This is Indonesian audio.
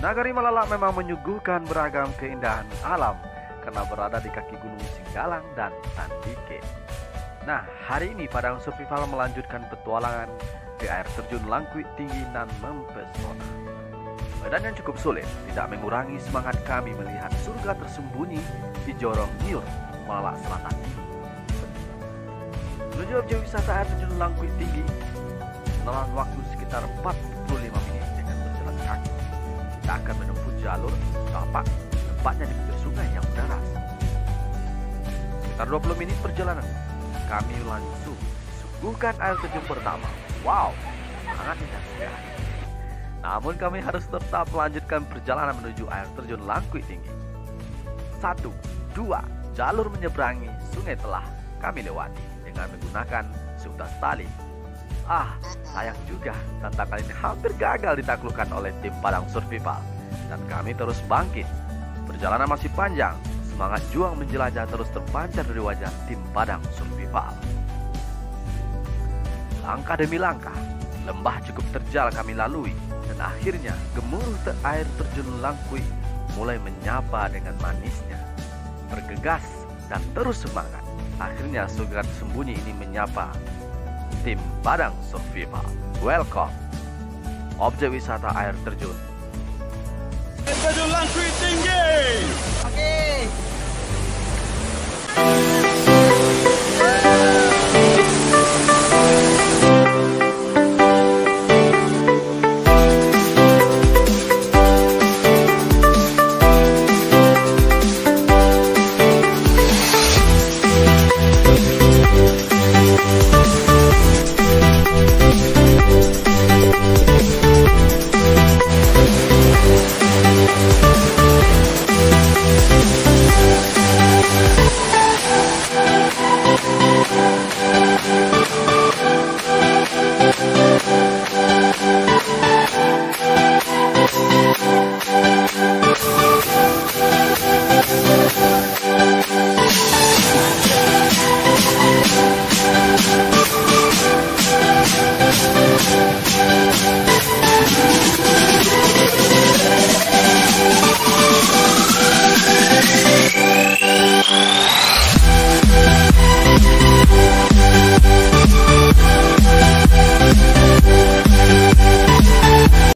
Nagari Malalak memang menyuguhkan beragam keindahan alam karena berada di kaki Gunung Singgalang dan Sandike. Nah, hari ini Padang Survival melanjutkan petualangan di air terjun Langkuit tinggi nan mempesona. Medan yang cukup sulit tidak mengurangi semangat kami melihat surga tersembunyi di Jorong Nyur, Malalak Selatan. Menuju objek wisata air terjun Langkuit tinggi, menelan waktu sekitar 45 menit dengan berjalan kaki. Kita akan menempuh jalur tapak, tepatnya di pinggir sungai yang deras. Sekitar 20 menit perjalanan, kami langsung suguhkan air terjun pertama. Wow, sangat indah sekali. Namun kami harus tetap melanjutkan perjalanan menuju air terjun Langkuit tinggi. 1, 2, jalur menyeberangi sungai telah kami lewati dengan menggunakan seutas tali. Sayang juga tantangan ini hampir gagal ditaklukkan oleh tim Padang Survival dan kami terus bangkit. Perjalanan masih panjang, semangat juang menjelajah terus terpancar dari wajah tim Padang Survival. Langkah demi langkah, lembah cukup terjal kami lalui dan akhirnya gemuruh air terjun Langkuit mulai menyapa dengan manisnya. Bergegas dan terus semangat, akhirnya surga tersembunyi ini menyapa tim Padang Survival. Welcome, objek wisata air terjun. Terjun Langkuit tinggi. Oke.